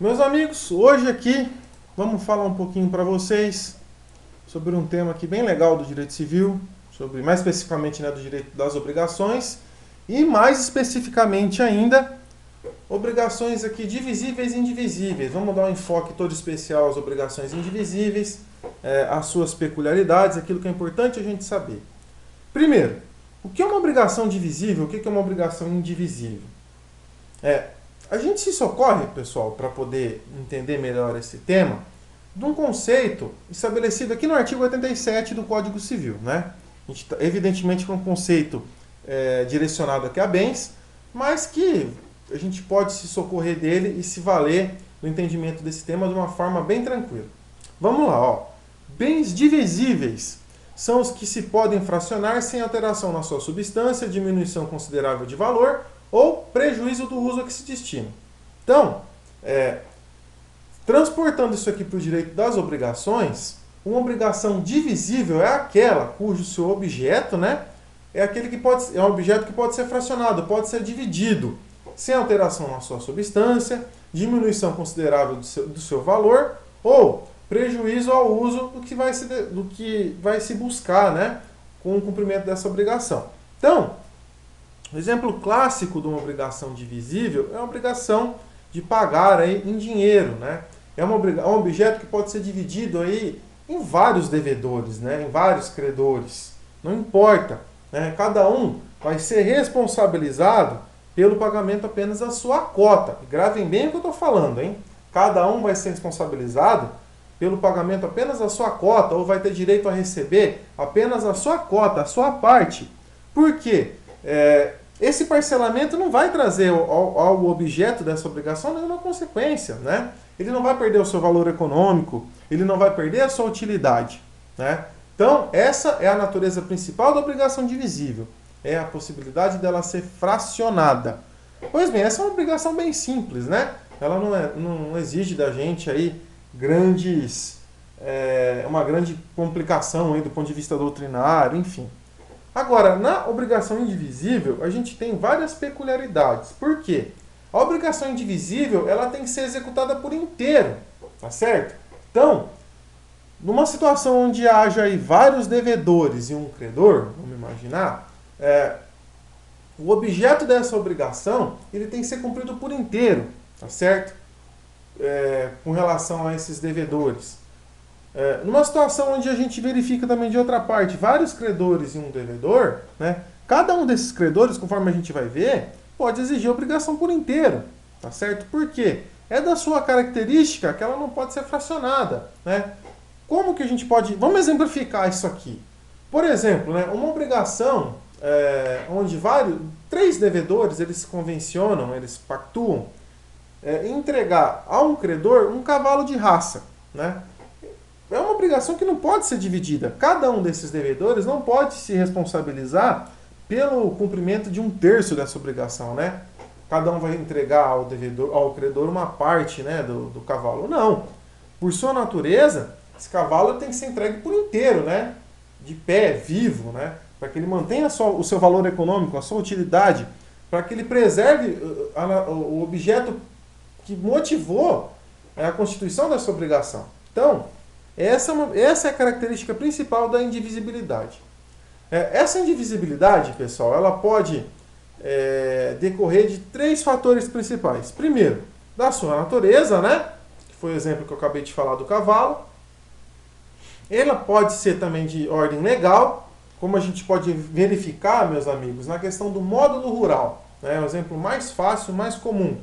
Meus amigos, hoje aqui vamos falar um pouquinho para vocês sobre um tema aqui bem legal do direito civil, sobre mais especificamente, né, do direito das obrigações e mais especificamente ainda obrigações aqui divisíveis e indivisíveis. Vamos dar um enfoque todo especial às obrigações indivisíveis, às suas peculiaridades, aquilo que é importante a gente saber. Primeiro, o que é uma obrigação divisível? O que é uma obrigação indivisível? A gente se socorre, pessoal, para poder entender melhor esse tema, de um conceito estabelecido aqui no artigo 87 do Código Civil, né? A gente, evidentemente, é um conceito direcionado aqui a bens, mas que a gente pode se socorrer dele e se valer do entendimento desse tema de uma forma bem tranquila. Vamos lá, ó. Bens divisíveis são os que se podem fracionar sem alteração na sua substância, diminuição considerável de valor ou prejuízo do uso a que se destina. Então, transportando isso aqui para o direito das obrigações, uma obrigação divisível é aquela cujo seu objeto, né, é um objeto que pode ser fracionado, pode ser dividido, sem alteração na sua substância, diminuição considerável do seu valor ou prejuízo ao uso do que vai se buscar, né, com o cumprimento dessa obrigação. Então, o exemplo clássico de uma obrigação divisível é a obrigação de pagar aí em dinheiro, né? É um objeto que pode ser dividido aí em vários devedores, né? Em vários credores. Não importa, né? Cada um vai ser responsabilizado pelo pagamento apenas da sua cota. Gravem bem o que eu estou falando, hein? Cada um vai ser responsabilizado pelo pagamento apenas da sua cota, ou vai ter direito a receber apenas a sua cota, a sua parte. Por quê? Esse parcelamento não vai trazer ao objeto dessa obrigação nenhuma consequência, né? Ele não vai perder o seu valor econômico, ele não vai perder a sua utilidade, né? Então, essa é a natureza principal da obrigação divisível, é a possibilidade dela ser fracionada. Pois bem, essa é uma obrigação bem simples, né? Ela não exige da gente aí uma grande complicação aí do ponto de vista doutrinário, enfim. Agora, na obrigação indivisível, a gente tem várias peculiaridades. Por quê? A obrigação indivisível, ela tem que ser executada por inteiro, tá certo? Então, numa situação onde haja aí vários devedores e um credor, vamos imaginar, o objeto dessa obrigação, ele tem que ser cumprido por inteiro, tá certo? Com relação a esses devedores. Numa situação onde a gente verifica também de outra parte vários credores e um devedor, né, cada um desses credores, conforme a gente vai ver, pode exigir a obrigação por inteiro, tá certo? Por quê? É da sua característica que ela não pode ser fracionada, né? Como que a gente pode... Vamos exemplificar isso aqui. Por exemplo, né, uma obrigação onde três devedores, eles se convencionam, eles pactuam, entregar a um credor um cavalo de raça, né? É uma obrigação que não pode ser dividida. Cada um desses devedores não pode se responsabilizar pelo cumprimento de um terço dessa obrigação, né? Cada um vai entregar ao credor uma parte, né, do cavalo. Não. Por sua natureza, esse cavalo tem que ser entregue por inteiro, né? De pé, vivo, né? Para que ele mantenha o seu valor econômico, a sua utilidade, para que ele preserve o objeto que motivou a constituição dessa obrigação. Então, essa é a característica principal da indivisibilidade. Essa indivisibilidade, pessoal, ela pode decorrer de três fatores principais. Primeiro, da sua natureza, né? Que foi o exemplo que eu acabei de falar do cavalo. Ela pode ser também de ordem legal, como a gente pode verificar, meus amigos, na questão do módulo rural. É o exemplo mais fácil, mais comum.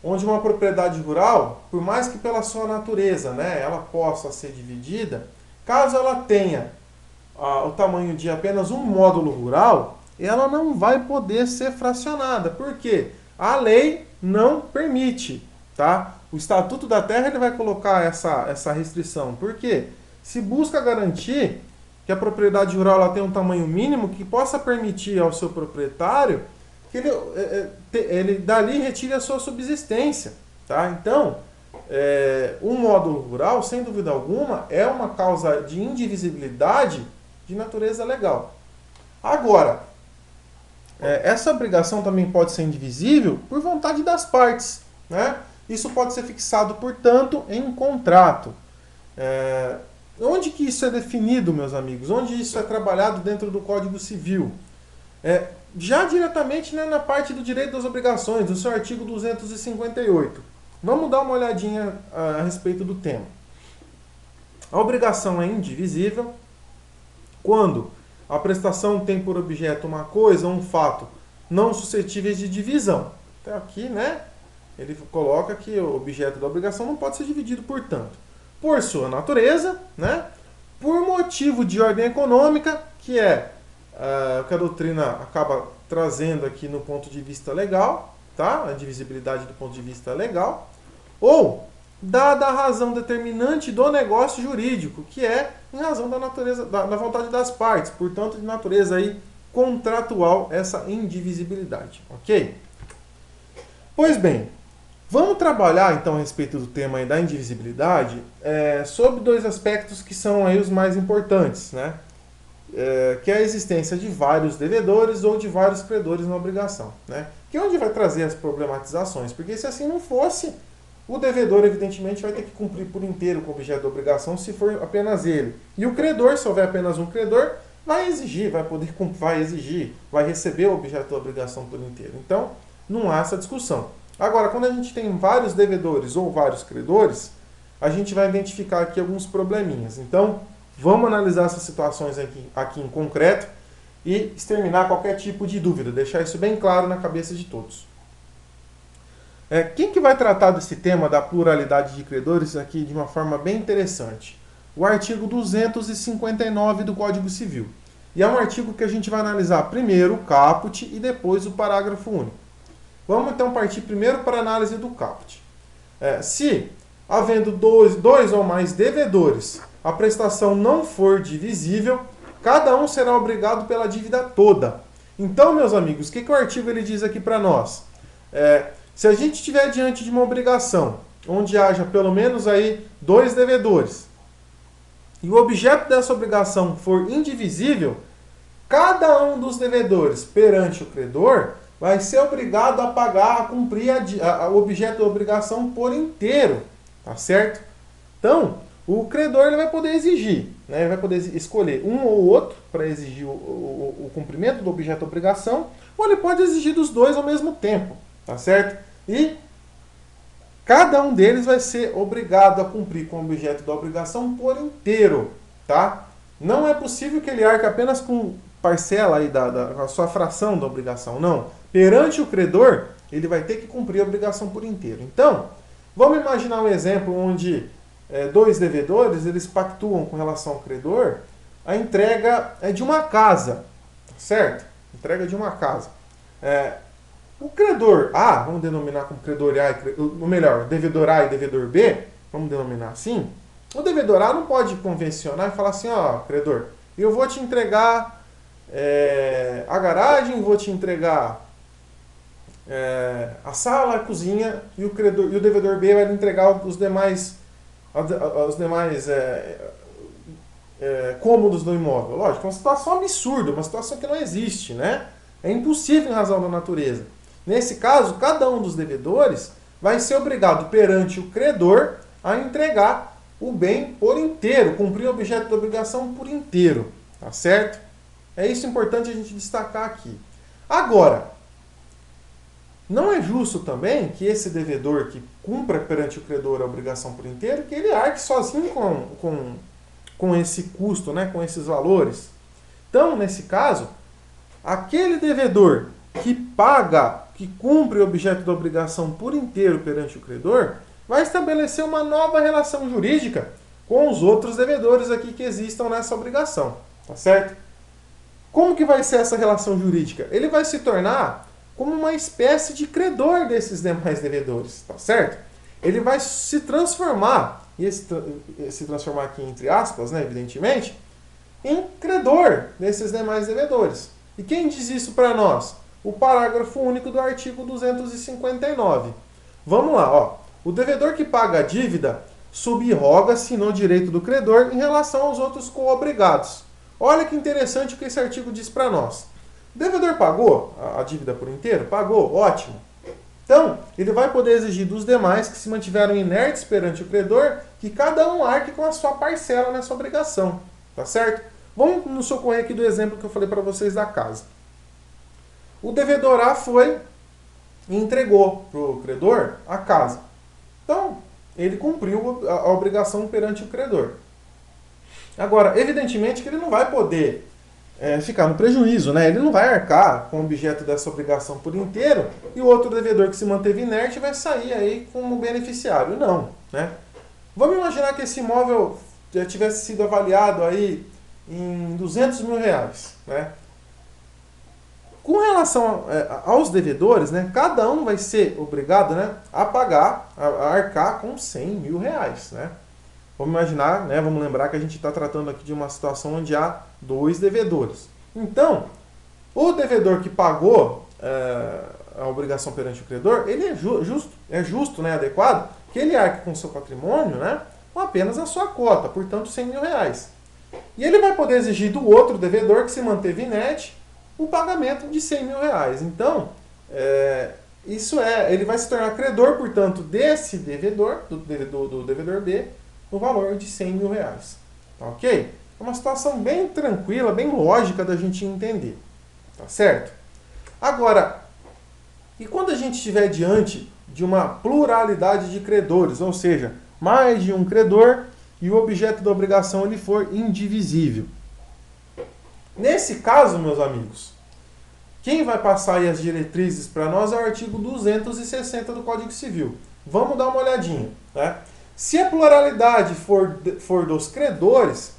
Onde uma propriedade rural, por mais que pela sua natureza, né, ela possa ser dividida, caso ela tenha o tamanho de apenas um módulo rural, ela não vai poder ser fracionada. Por quê? A lei não permite, tá? O Estatuto da Terra ele vai colocar essa restrição. Por quê? Se busca garantir que a propriedade rural ela tenha um tamanho mínimo que possa permitir ao seu proprietário que ele dali retire a sua subsistência, tá? Então, um módulo rural, sem dúvida alguma, é uma causa de indivisibilidade de natureza legal. Agora, essa obrigação também pode ser indivisível por vontade das partes, né? isso pode ser fixado, portanto, em um contrato. Onde que isso é definido, meus amigos? Onde isso é trabalhado dentro do Código Civil? Já diretamente, né, na parte do direito das obrigações, do seu artigo 258. Vamos dar uma olhadinha a respeito do tema. A obrigação é indivisível quando a prestação tem por objeto uma coisa ou um fato não suscetíveis de divisão. Então aqui, né, ele coloca que o objeto da obrigação não pode ser dividido, portanto, por sua natureza, né, por motivo de ordem econômica, que é o que a doutrina acaba trazendo aqui no ponto de vista legal, tá? A divisibilidade do ponto de vista legal, ou dada a razão determinante do negócio jurídico, que é em razão da natureza, da vontade das partes, portanto, de natureza aí contratual, essa indivisibilidade, ok? Pois bem, vamos trabalhar então a respeito do tema aí da indivisibilidade sobre dois aspectos que são aí os mais importantes, né? Que é a existência de vários devedores ou de vários credores na obrigação, né? Que é onde vai trazer as problematizações, porque se assim não fosse, o devedor, evidentemente, vai ter que cumprir por inteiro com o objeto da obrigação se for apenas ele. E o credor, se houver apenas um credor, vai exigir, vai receber o objeto da obrigação por inteiro. Então, não há essa discussão. Agora, quando a gente tem vários devedores ou vários credores, a gente vai identificar aqui alguns probleminhas. Então, vamos analisar essas situações aqui em concreto e exterminar qualquer tipo de dúvida, deixar isso bem claro na cabeça de todos. Quem que vai tratar desse tema da pluralidade de credores aqui de uma forma bem interessante? O artigo 259 do Código Civil. E é um artigo que a gente vai analisar primeiro o caput e depois o parágrafo único. Vamos então partir primeiro para a análise do caput. Se, havendo dois ou mais devedores, a prestação não for divisível, cada um será obrigado pela dívida toda. Então, meus amigos, o que o artigo ele diz aqui para nós? Se a gente estiver diante de uma obrigação, onde haja pelo menos aí 2 devedores, e o objeto dessa obrigação for indivisível, cada um dos devedores perante o credor vai ser obrigado a pagar, a cumprir o objeto da obrigação por inteiro, tá certo? Então, o credor ele vai poder exigir, né? Ele vai poder escolher um ou outro para exigir o cumprimento do objeto da obrigação, ou ele pode exigir dos dois ao mesmo tempo, tá certo? E cada um deles vai ser obrigado a cumprir com o objeto da obrigação por inteiro, tá? Não é possível que ele arque apenas com parcela aí da sua fração da obrigação, não. Perante o credor, ele vai ter que cumprir a obrigação por inteiro. Então, vamos imaginar um exemplo onde 2 devedores, eles pactuam com relação ao credor a entrega de uma casa, certo? Entrega de uma casa. O credor A, vamos denominar como credor A, ou melhor, devedor A e devedor B, vamos denominar assim. O devedor A não pode convencionar e falar assim, ó, credor, eu vou te entregar a garagem, vou te entregar a sala, a cozinha, e o devedor B vai entregar os demais cômodos do imóvel. Lógico, é uma situação absurda, uma situação que não existe, né? É impossível em razão da natureza. Nesse caso, cada um dos devedores vai ser obrigado perante o credor a entregar o bem por inteiro, cumprir o objeto da obrigação por inteiro, tá certo? É isso importante a gente destacar aqui. Agora, não é justo também que esse devedor que cumpra perante o credor a obrigação por inteiro, que ele arque sozinho com esse custo, né, com esses valores. Então, nesse caso, aquele devedor que que cumpre o objeto da obrigação por inteiro perante o credor, vai estabelecer uma nova relação jurídica com os outros devedores aqui que existam nessa obrigação, tá certo? Como que vai ser essa relação jurídica? Ele vai se tornar como uma espécie de credor desses demais devedores, tá certo? Ele vai se transformar, e se transformar aqui entre aspas, né, evidentemente, em credor desses demais devedores. E quem diz isso para nós? O parágrafo único do artigo 259. Vamos lá, ó. O devedor que paga a dívida subroga-se no direito do credor em relação aos outros coobrigados. Olha que interessante o que esse artigo diz para nós. O devedor pagou a dívida por inteiro? Pagou, ótimo. Então, ele vai poder exigir dos demais que se mantiveram inertes perante o credor que cada um arque com a sua parcela nessa obrigação. Tá certo? Vamos nos socorrer aqui do exemplo que eu falei para vocês da casa. O devedor A foi e entregou para o credor a casa. Então, ele cumpriu a obrigação perante o credor. Agora, evidentemente que ele não vai poder ficar no prejuízo, né? Ele não vai arcar com o objeto dessa obrigação por inteiro e o outro devedor que se manteve inerte vai sair aí como beneficiário. Não, né? Vamos imaginar que esse imóvel já tivesse sido avaliado aí em R$200 mil, né? Com relação aos devedores, né, cada um vai ser obrigado, né, a pagar, a arcar com R$100 mil, né? Vamos imaginar, né, vamos lembrar que a gente está tratando aqui de uma situação onde há 2 devedores. Então, o devedor que pagou a obrigação perante o credor, ele é justo, né, adequado, que ele arque com seu patrimônio, né, com apenas a sua cota, portanto R$100 mil. E ele vai poder exigir do outro devedor que se manteve inerte o pagamento de R$100 mil. Então, ele vai se tornar credor, portanto, desse devedor, do devedor B, no valor de R$100 mil. Tá ok? É uma situação bem tranquila, bem lógica da gente entender. Tá certo? Agora, e quando a gente estiver diante de uma pluralidade de credores, ou seja, mais de um credor e o objeto da obrigação ele for indivisível? Nesse caso, meus amigos, quem vai passar aí as diretrizes para nós é o artigo 260 do Código Civil. Vamos dar uma olhadinha, né? Se a pluralidade for dos credores,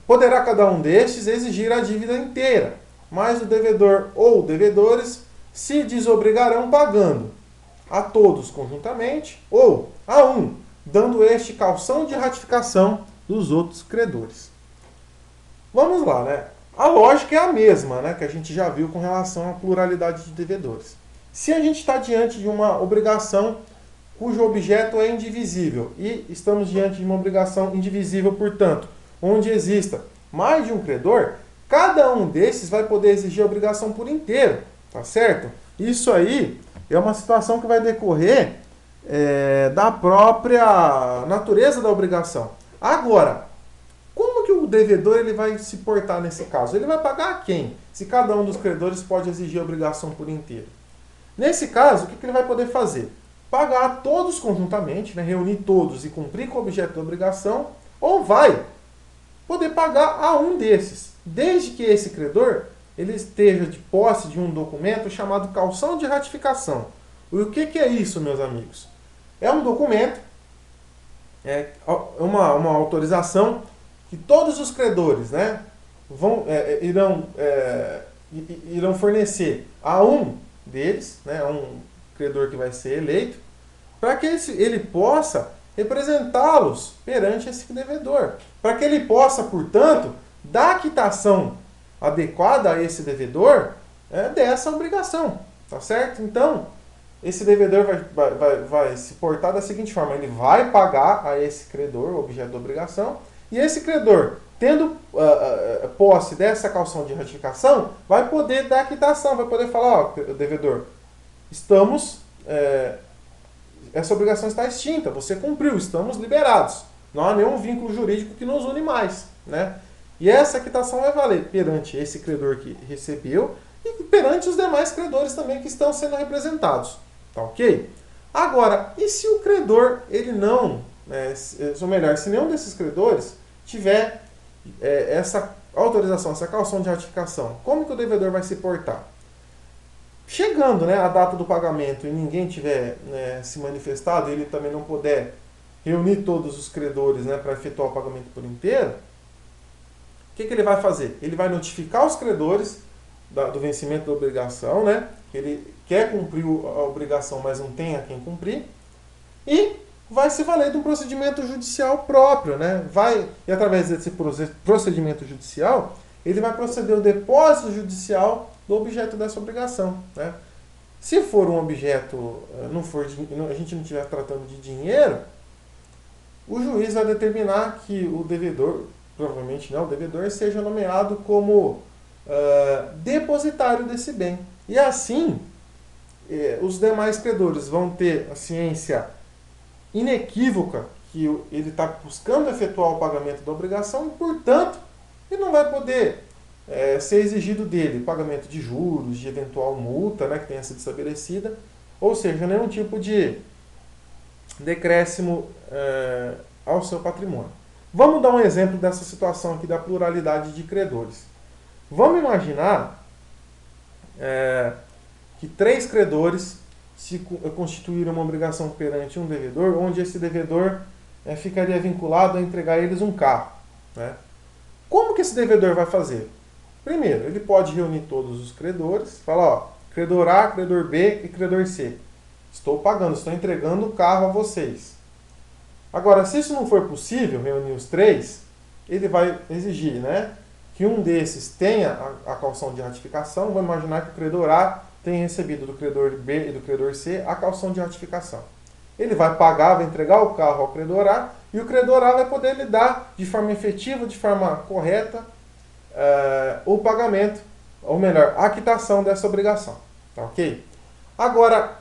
poderá cada um destes exigir a dívida inteira, mas o devedor ou devedores se desobrigarão pagando a todos conjuntamente ou a um, dando este calção de ratificação dos outros credores. Vamos lá, né? A lógica é a mesma, né, que a gente já viu com relação à pluralidade de devedores. Se a gente está diante de uma obrigação cujo objeto é indivisível e estamos diante de uma obrigação indivisível, portanto, onde exista mais de um credor, cada um desses vai poder exigir a obrigação por inteiro, tá certo? Isso aí é uma situação que vai decorrer da própria natureza da obrigação. Agora, como que o devedor ele vai se portar nesse caso? Ele vai pagar a quem? Se cada um dos credores pode exigir a obrigação por inteiro. Nesse caso, o que ele vai poder fazer? Pagar a todos conjuntamente, né, reunir todos e cumprir com o objeto da obrigação, ou vai poder pagar a um desses, desde que esse credor ele esteja de posse de um documento chamado calção de ratificação. E o que é isso, meus amigos? É um documento, uma autorização que todos os credores, né, irão fornecer a um deles, né, a um credor que vai ser eleito, para que ele possa representá-los perante esse devedor. Para que ele possa, portanto, dar a quitação adequada a esse devedor dessa obrigação. Tá certo? Então, esse devedor vai se portar da seguinte forma: ele vai pagar a esse credor o objeto da obrigação, e esse credor, tendo posse dessa calção de ratificação, vai poder dar a quitação, vai poder falar: ó, devedor, essa obrigação está extinta, você cumpriu, estamos liberados. Não há nenhum vínculo jurídico que nos une mais, né? E essa quitação vai valer perante esse credor que recebeu e perante os demais credores também que estão sendo representados. Tá ok? Agora, e se o credor, ele não, ou melhor, se nenhum desses credores tiver essa autorização, essa calção de ratificação, como que o devedor vai se portar? Chegando, né, a data do pagamento e ninguém tiver se manifestado, e ele também não puder reunir todos os credores, né, para efetuar o pagamento por inteiro, o que ele vai fazer? Ele vai notificar os credores do vencimento da obrigação, né? Ele quer cumprir a obrigação, mas não tem a quem cumprir, e vai se valer de um procedimento judicial próprio, né? E através desse procedimento judicial, ele vai proceder ao depósito judicial do objeto dessa obrigação, né? Se for um objeto, a gente não estiver tratando de dinheiro, o juiz vai determinar que o devedor, provavelmente não, o devedor seja nomeado como depositário desse bem. E assim, os demais credores vão ter a ciência inequívoca que ele está buscando efetuar o pagamento da obrigação e, portanto, ele não vai poder ser exigido dele pagamento de juros, de eventual multa, né, que tenha sido estabelecida, ou seja, nenhum tipo de decréscimo ao seu patrimônio. Vamos dar um exemplo dessa situação aqui da pluralidade de credores. Vamos imaginar que 3 credores se constituíram uma obrigação perante um devedor, onde esse devedor ficaria vinculado a entregar a eles um carro. Né? Como que esse devedor vai fazer? Primeiro, ele pode reunir todos os credores, falar, ó, credor A, credor B e credor C. Estou pagando, estou entregando o carro a vocês. Agora, se isso não for possível, reunir os 3, ele vai exigir, né, que um desses tenha a caução de ratificação. Vamos imaginar que o credor A tenha recebido do credor B e do credor C a caução de ratificação. Ele vai pagar, vai entregar o carro ao credor A, e o credor A vai poder lidar de forma efetiva, de forma correta, o pagamento, ou melhor, a quitação dessa obrigação. Tá ok? Agora,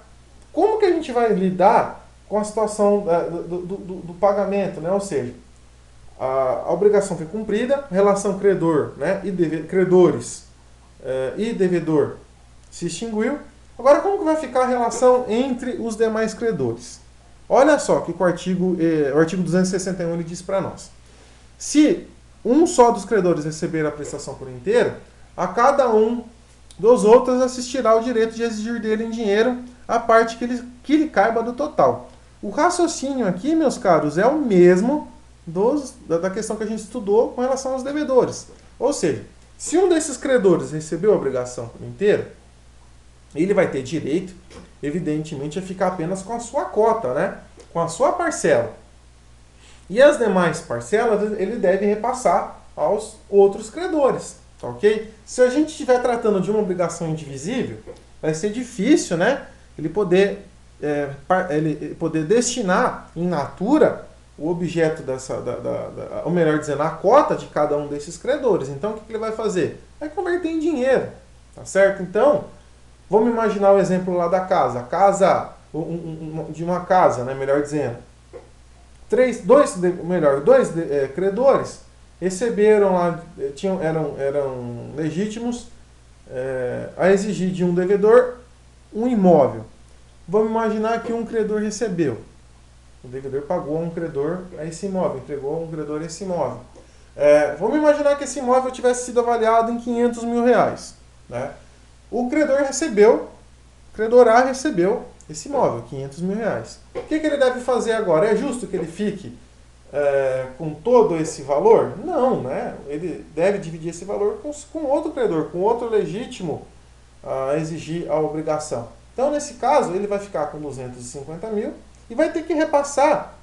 como que a gente vai lidar com a situação do pagamento, né? Ou seja, a obrigação foi cumprida, relação credor, né, credores e devedor se extinguiu. Agora, como que vai ficar a relação entre os demais credores? Olha só o que o artigo 261 ele diz para nós. Se um só dos credores receber a prestação por inteiro, a cada um dos outros assistirá o direito de exigir dele em dinheiro a parte que lhe caiba do total. O raciocínio aqui, meus caros, é o mesmo da questão que a gente estudou com relação aos devedores. Ou seja, se um desses credores recebeu a obrigação por inteiro, ele vai ter direito, evidentemente, a ficar apenas com a sua cota, né? Com a sua parcela. E as demais parcelas ele deve repassar aos outros credores, tá ok? Se a gente estiver tratando de uma obrigação indivisível, vai ser difícil, né? Ele poder destinar in natura o objeto ou melhor dizendo, a cota de cada um desses credores. Então, o que ele vai fazer? Vai converter em dinheiro, tá certo? Então, vamos imaginar o exemplo lá da casa. De uma casa, né, melhor dizendo. Dois credores receberam lá, eram legítimos a exigir de um devedor um imóvel. Vamos imaginar que um credor recebeu. O devedor pagou a um credor esse imóvel, entregou a um credor esse imóvel. Vamos imaginar que esse imóvel tivesse sido avaliado em 500 mil reais. Né? O credor A recebeu esse imóvel, 500 mil reais. O que ele deve fazer agora? É justo que ele fique com todo esse valor? Não, né? Ele deve dividir esse valor com outro credor, com outro legítimo a exigir a obrigação. Então, nesse caso, ele vai ficar com 250 mil e vai ter que repassar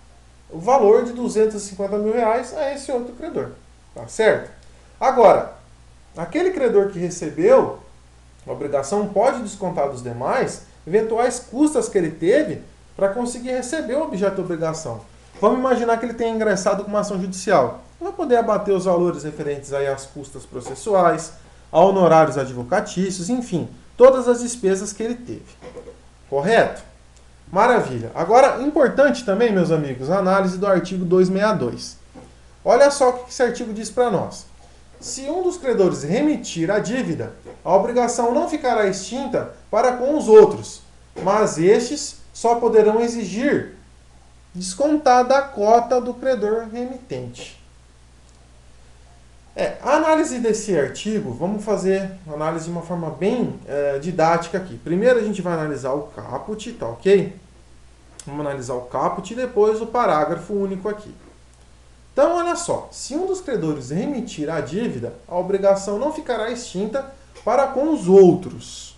o valor de 250 mil reais a esse outro credor. Tá certo? Agora, aquele credor que recebeu a obrigação pode descontar dos demais eventuais custas que ele teve para conseguir receber o objeto da obrigação. Vamos imaginar que ele tenha ingressado com uma ação judicial. Ele vai poder abater os valores referentes aí às custas processuais, a honorários advocatícios, enfim, todas as despesas que ele teve. Correto? Maravilha. Agora, importante também, meus amigos, a análise do artigo 262. Olha só o que esse artigo diz para nós. Se um dos credores remitir a dívida, a obrigação não ficará extinta para com os outros, mas estes só poderão exigir descontada a cota do credor remitente. A análise desse artigo, vamos fazer uma análise de uma forma bem didática aqui. Primeiro a gente vai analisar o caput, tá ok? Vamos analisar o caput e depois o parágrafo único aqui. Então, olha só, se um dos credores remitir a dívida, a obrigação não ficará extinta para com os outros.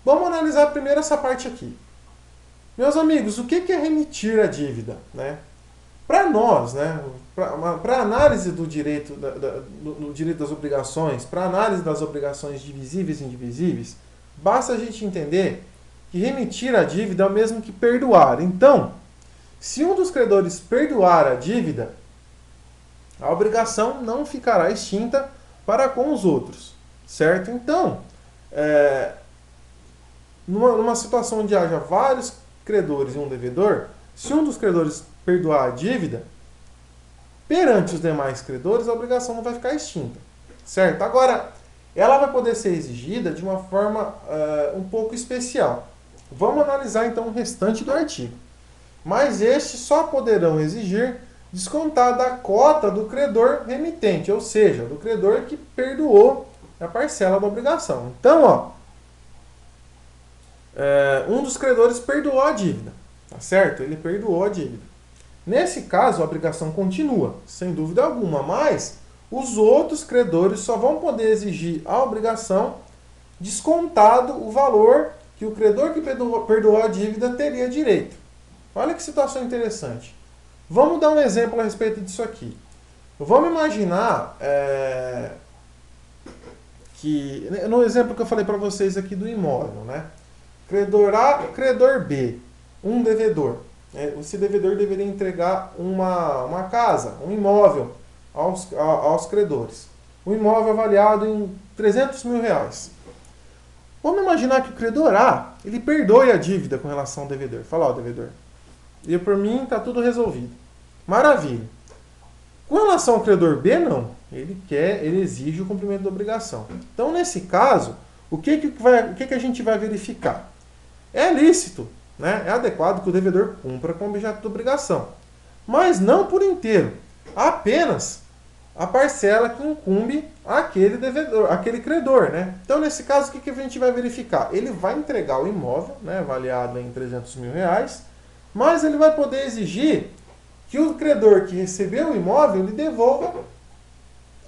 Vamos analisar primeiro essa parte aqui. Meus amigos, o que é remitir a dívida? Né? Para nós, né, para análise do direito, do direito das obrigações, para análise das obrigações divisíveis e indivisíveis, basta a gente entender que remitir a dívida é o mesmo que perdoar. Então, se um dos credores perdoar a dívida, a obrigação não ficará extinta para com os outros. certo? Então, numa situação onde haja vários credores e um devedor, se um dos credores perdoar a dívida, perante os demais credores, a obrigação não vai ficar extinta, certo? Agora, ela vai poder ser exigida de uma forma um pouco especial. Vamos analisar então o restante do artigo. Mas estes só poderão exigir descontar da cota do credor remitente, ou seja, do credor que perdoou a parcela da obrigação. Então, um dos credores perdoou a dívida, tá certo? Ele perdoou a dívida. Nesse caso, a obrigação continua, sem dúvida alguma, mas os outros credores só vão poder exigir a obrigação descontado o valor que o credor que perdoou a dívida teria direito. Olha que situação interessante. Vamos dar um exemplo a respeito disso aqui. Vamos imaginar que, no exemplo que eu falei para vocês aqui do imóvel, né? Credor A, credor B, um devedor. Esse devedor deveria entregar uma casa, um imóvel aos credores. O imóvel avaliado em R$300 mil. Vamos imaginar que o credor A, ele perdoe a dívida com relação ao devedor. Fala, devedor, e por mim está tudo resolvido. Maravilha. Com relação ao credor B, não. Ele exige o cumprimento da obrigação. Então, nesse caso, o que a gente vai verificar? É lícito, né? É adequado que o devedor cumpra com o objeto da obrigação. Mas não por inteiro. Apenas a parcela que incumbe aquele devedor, aquele credor, né? Então, nesse caso, o que a gente vai verificar? Ele vai entregar o imóvel, né, avaliado em R$300 mil, mas ele vai poder exigir que o credor que recebeu o imóvel lhe devolva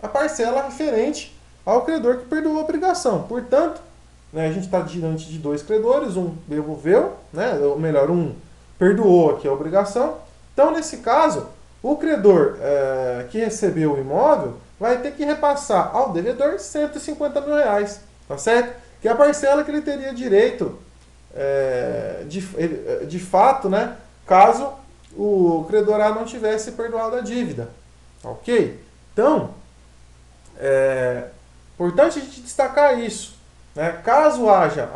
a parcela referente ao credor que perdoou a obrigação. Portanto, né, a gente está diante de dois credores, um devolveu, né, ou melhor, um perdoou aqui a obrigação. Então, nesse caso, o credor que recebeu o imóvel vai ter que repassar ao devedor R$150 mil, tá certo? Que é a parcela que ele teria direito de fato, né, caso o credor A não tivesse perdoado a dívida. Ok? Então, importante a gente destacar isso. Né? Caso haja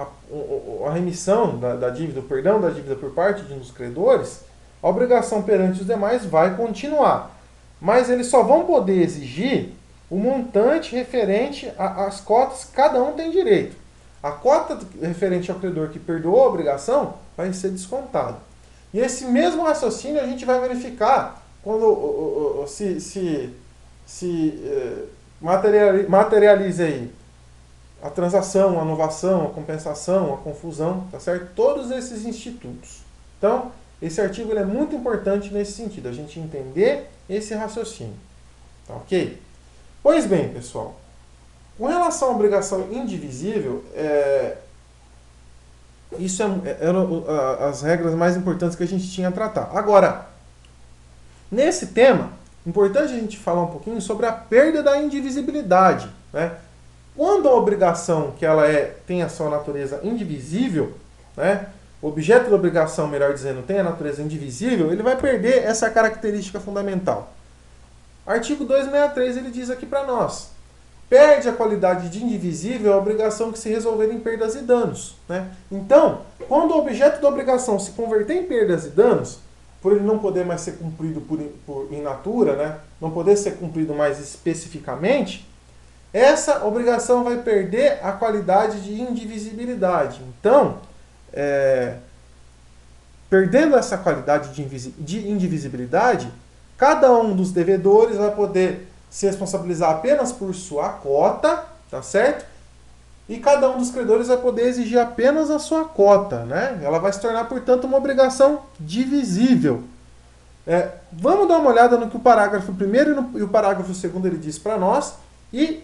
a remissão da dívida, o perdão da dívida por parte de um dos credores, a obrigação perante os demais vai continuar. Mas eles só vão poder exigir o montante referente às cotas que cada um tem direito. A cota referente ao credor que perdoou a obrigação vai ser descontada. E esse mesmo raciocínio a gente vai verificar quando se materializa aí a transação, a novação, a compensação, a confusão, tá certo? Todos esses institutos. Então, esse artigo ele é muito importante nesse sentido, a gente entender esse raciocínio. Tá ok? Pois bem, pessoal, com relação à obrigação indivisível, isso eram as regras mais importantes que a gente tinha a tratar. Agora, nesse tema, importante a gente falar um pouquinho sobre a perda da indivisibilidade, né? Quando a obrigação que ela tem a sua natureza indivisível, né? O objeto da obrigação, melhor dizendo, tem a natureza indivisível, ele vai perder essa característica fundamental. Artigo 263 ele diz aqui para nós: perde a qualidade de indivisível a obrigação que se resolver em perdas e danos. Né? Então, quando o objeto da obrigação se converter em perdas e danos, por ele não poder mais ser cumprido in natura, né? Não poder ser cumprido mais especificamente, essa obrigação vai perder a qualidade de indivisibilidade. Então, perdendo essa qualidade de indivisibilidade, cada um dos devedores vai poder se responsabilizar apenas por sua cota, tá certo? E cada um dos credores vai poder exigir apenas a sua cota, né? Ela vai se tornar, portanto, uma obrigação divisível. Vamos dar uma olhada no que o parágrafo 1º e o parágrafo 2º ele diz para nós e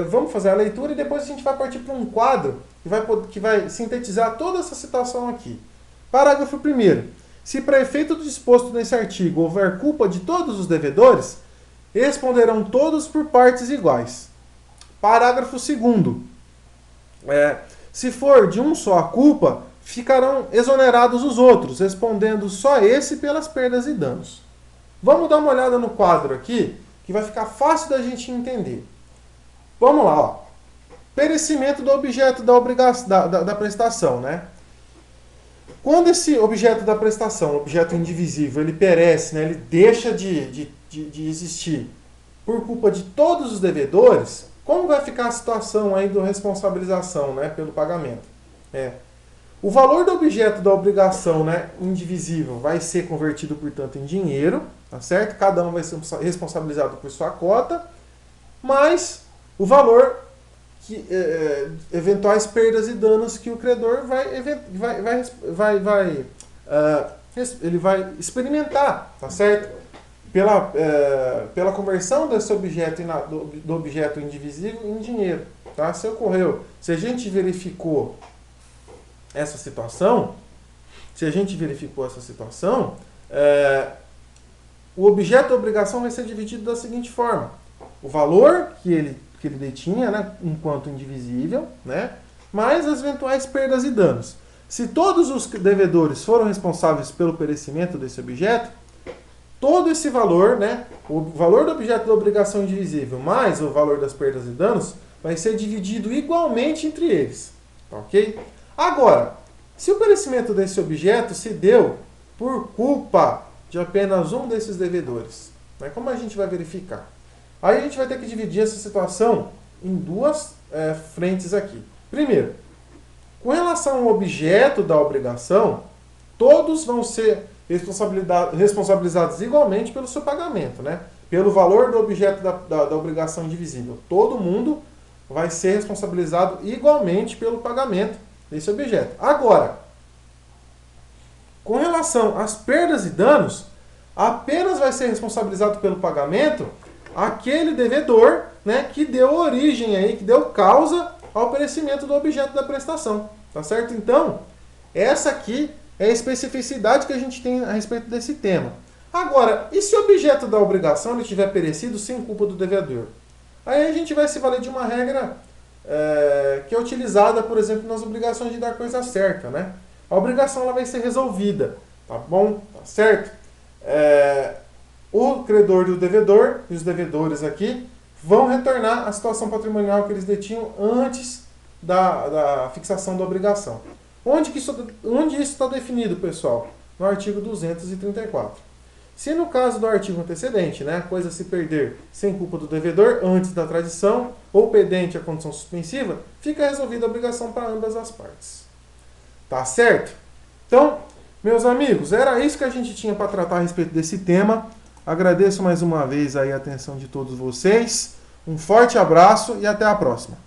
vamos fazer a leitura e depois a gente vai partir para um quadro que vai sintetizar toda essa situação aqui. Parágrafo 1º. Se para efeito do disposto nesse artigo houver culpa de todos os devedores, responderão todos por partes iguais. Parágrafo 2º. Se for de um só a culpa, ficarão exonerados os outros, respondendo só esse pelas perdas e danos. Vamos dar uma olhada no quadro aqui, que vai ficar fácil da gente entender. Vamos lá, ó. perecimento do objeto da prestação, né? Quando esse objeto da prestação, objeto indivisível, ele perece, né, ele deixa de existir por culpa de todos os devedores, como vai ficar a situação aí da responsabilização, né, pelo pagamento? O valor do objeto da obrigação, né, indivisível vai ser convertido, portanto, em dinheiro, tá certo? Cada um vai ser responsabilizado por sua cota, mas o valor que eventuais perdas e danos que o credor ele vai experimentar, tá certo? Pela conversão desse objeto do objeto indivisível em dinheiro, tá? Se a gente verificou essa situação, o objeto da obrigação vai ser dividido da seguinte forma: o valor que ele detinha, né, enquanto indivisível, né, mais as eventuais perdas e danos. Se todos os devedores foram responsáveis pelo perecimento desse objeto, todo esse valor, né, o valor do objeto da obrigação indivisível mais o valor das perdas e danos, vai ser dividido igualmente entre eles. Tá, ok? Agora, se o perecimento desse objeto se deu por culpa de apenas um desses devedores, né, como a gente vai verificar? Aí a gente vai ter que dividir essa situação em duas frentes aqui. Primeiro, com relação ao objeto da obrigação, todos vão ser responsabilizados igualmente pelo seu pagamento, né? Pelo valor do objeto da obrigação indivisível. Todo mundo vai ser responsabilizado igualmente pelo pagamento desse objeto. Agora, com relação às perdas e danos, apenas vai ser responsabilizado pelo pagamento aquele devedor, né, que deu origem aí, que deu causa ao perecimento do objeto da prestação, tá certo? Então, essa aqui é a especificidade que a gente tem a respeito desse tema. Agora, e se o objeto da obrigação ele tiver perecido sem culpa do devedor? Aí a gente vai se valer de uma regra que é utilizada, por exemplo, nas obrigações de dar coisa certa, né? A obrigação ela vai ser resolvida, tá bom? Tá certo? O credor e o devedor, e os devedores aqui, vão retornar à situação patrimonial que eles detinham antes da fixação da obrigação. Onde isso está definido, pessoal? No artigo 234. Se no caso do artigo antecedente, né, a coisa se perder sem culpa do devedor antes da tradição ou pendente a condição suspensiva, fica resolvida a obrigação para ambas as partes. Tá certo? Então, meus amigos, era isso que a gente tinha para tratar a respeito desse tema. Agradeço mais uma vez aí a atenção de todos vocês. Um forte abraço e até a próxima.